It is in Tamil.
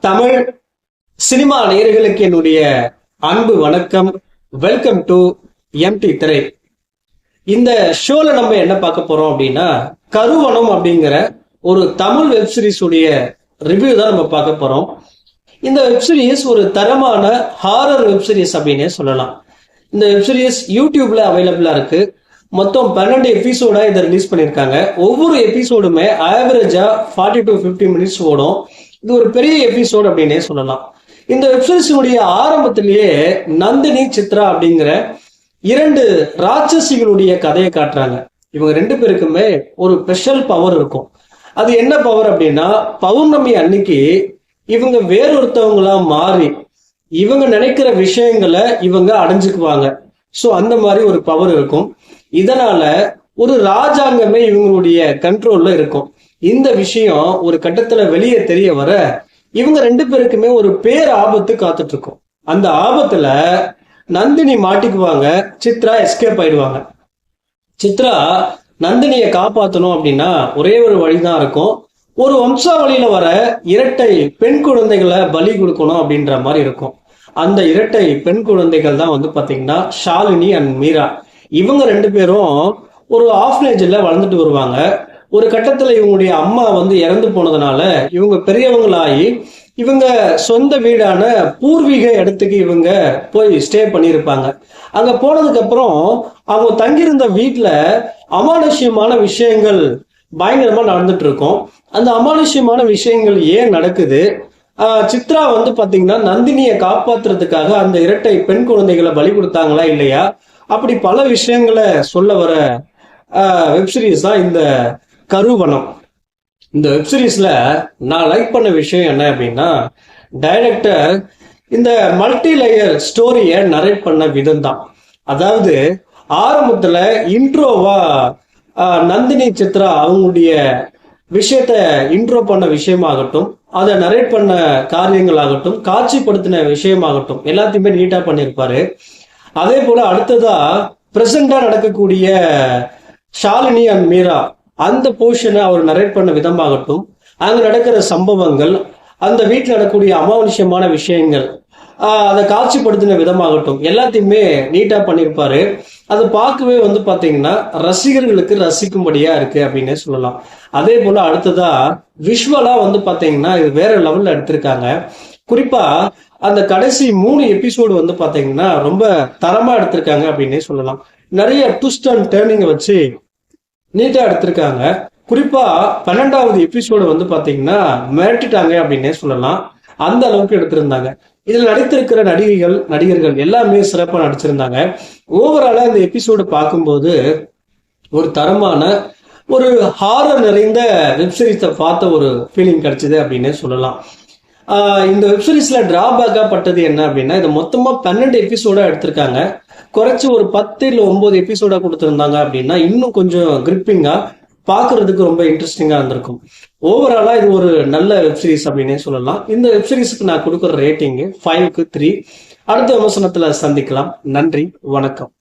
தமிழ் சினிமா நேயர்களுக்கு என்னுடைய அன்பு வணக்கம். வெல்கம் டு எம்டி திரை. இந்த ஷோல நம்ம என்ன பார்க்க போறோம் அப்படின்னா, கருவணம் அப்படிங்கிற ஒரு தமிழ் வெப்சீரிஸ் உடைய ரிவ்யூ தான் நம்ம பார்க்க போறோம். இந்த வெப்சீரிஸ் ஒரு தரமான ஹாரர் வெப்சீரிஸ் அப்படின்னே சொல்லலாம். இந்த வெப்சீரிஸ் யூடியூப்ல அவைலபிளா இருக்கு. மொத்தம் 12 எபிசோடா இதை ரிலீஸ் பண்ணியிருக்காங்க. ஒவ்வொரு எபிசோடுமே ஆவரேஜா 40 to 50 மினிட்ஸ் ஓடும். இது ஒரு பெரிய எபிசோட் அப்படின்னே சொல்லலாம். இந்த வெப்சீரிஸுடைய ஆரம்பத்திலேயே நந்தினி சித்ரா அப்படிங்கிற 2 ராட்சசிகளுடைய கதையை காட்டுறாங்க. இவங்க 2 பேருக்குமே ஒரு ஸ்பெஷல் பவர் இருக்கும். அது என்ன பவர் அப்படின்னா, பௌர்ணமி அன்னைக்கு இவங்க வேறொருத்தவங்களா மாறி இவங்க நினைக்கிற விஷயங்களை இவங்க அடைஞ்சுக்குவாங்க. ஸோ அந்த மாதிரி ஒரு பவர் இருக்கும். இதனால ஒரு ராஜாங்கமே இவங்களுடைய கண்ட்ரோல்ல இருக்கும். இந்த விஷயம் ஒரு கட்டத்துல வெளியே தெரிய வர இவங்க 2 பேருக்குமே ஒரு பேர் ஆபத்து காத்துட்டு இருக்கும். அந்த ஆபத்துல நந்தினி மாட்டிக்குவாங்க, சித்ரா எஸ்கேப் ஆயிடுவாங்க. சித்ரா நந்தினியை காப்பாற்றணும் அப்படின்னா ஒரே ஒரு வழிதான் இருக்கும். ஒரு வம்சாவளியில வர இரட்டை பெண் குழந்தைகளை பலி கொடுக்கணும் அப்படின்ற மாதிரி இருக்கும். அந்த இரட்டை பெண் குழந்தைகள் தான் பாத்தீங்கன்னா ஷாலினி அண்ட் மீரா. இவங்க 2 பேரும் ஒரு ஆஃப்னேஜ்ல வளர்ந்துட்டு வருவாங்க. ஒரு கட்டத்துல இவங்களுடைய அம்மா இறந்து போனதுனால இவங்க பெரியவங்களாகி இவங்க சொந்த வீடான பூர்வீக இடத்துக்கு இவங்க போய் ஸ்டே பண்ணியிருப்பாங்க. அங்க போனதுக்கு அப்புறம் அவங்க தங்கியிருந்த வீட்டுல அமானுஷ்யமான விஷயங்கள் பயங்கரமா நடந்துட்டு இருக்கும். அந்த அமானுஷ்யமான விஷயங்கள் ஏன் நடக்குது, சித்ரா பாத்தீங்கன்னா நந்தினியை காப்பாத்துறதுக்காக அந்த இரட்டை பெண் குழந்தைகளை பலி கொடுத்தாங்களா இல்லையா, அப்படி பல விஷயங்களை சொல்ல வர வெப்சீரிஸ் தான் இந்த கருவணம். இந்த வெப்சீரிஸ்ல நான் லைக் பண்ண விஷயம் என்ன அப்படின்னா, டைரக்டர் இந்த மல்டி லேயர் ஸ்டோரியை நரேட் பண்ண விதம் தான். அதாவது ஆரம்பத்துல இன்ட்ரோவா நந்தினி சித்ரா அவங்களுடைய விஷயத்த இன்ட்ரோ பண்ண விஷயமாகட்டும், அதை நரேட் பண்ண காரியங்களாகட்டும், காட்சிப்படுத்தின விஷயமாகட்டும் எல்லாத்தையுமே நீட்டா பண்ணியிருப்பாரு. அதே போல அடுத்ததா பிரசண்டா நடக்கக்கூடிய ஷாலினி அண்ட் மீரா அந்த போர்ஷனை அவர் நரேட் பண்ண விதமாகட்டும், அங்க நடக்கிற சம்பவங்கள், அந்த வீட்டில் நடக்கக்கூடிய அமானுஷ்யமான விஷயங்கள், அதை காட்சிப்படுத்தின விதமாகட்டும் எல்லாத்தையுமே நீட்டா பண்ணியிருப்பாரு. அதை பார்க்கவே பாத்தீங்கன்னா ரசிகர்களுக்கு ரசிக்கும்படியா இருக்கு அப்படின்னே சொல்லலாம். அதே போல அடுத்ததா விஷுவலா பாத்தீங்கன்னா இது வேற லெவல்ல எடுத்திருக்காங்க. குறிப்பா அந்த கடைசி 3 எபிசோடு பாத்தீங்கன்னா ரொம்ப தரமா எடுத்திருக்காங்க அப்படின்னே சொல்லலாம். நிறைய ட்விஸ்ட் அண்ட் டர்னிங் வச்சு நீட்டா எடுத்திருக்காங்க. குறிப்பா 12வது எபிசோடு பாத்தீங்கன்னா மிரட்டிட்டாங்க அப்படின்னே சொல்லலாம். அந்த அளவுக்கு எடுத்திருந்தாங்க. இதுல நடித்திருக்கிற நடிகர்கள் எல்லாமே சிறப்பா நடிச்சிருந்தாங்க. ஓவராலா இந்த எபிசோடு பார்க்கும்போது ஒரு தரமான ஒரு ஹாரர் நிறைந்த வெப்சீரிஸை பார்த்த ஒரு ஃபீலிங் கிடைச்சது அப்படின்னே சொல்லலாம். இந்த வெப்சீரிஸ்ல டிராபேக்கா பட்டது என்ன அப்படின்னா, இது மொத்தமா 12 எபிசோடா எடுத்திருக்காங்க. குறைச்சி ஒரு 10 இல்ல 9 எபிசோடா கொடுத்துருந்தாங்க அப்படின்னா இன்னும் கொஞ்சம் கிரிப்பிங்கா பாக்குறதுக்கு ரொம்ப இன்ட்ரெஸ்டிங்கா இருந்திருக்கும். ஓவராலா இது ஒரு நல்ல வெப்சீரிஸ் அப்படின்னே சொல்லலாம். இந்த வெப்சீரிஸ்க்கு நான் கொடுக்குற ரேட்டிங் 5க்கு 3. அடுத்த விமர்சனத்துல சந்திக்கலாம். நன்றி, வணக்கம்.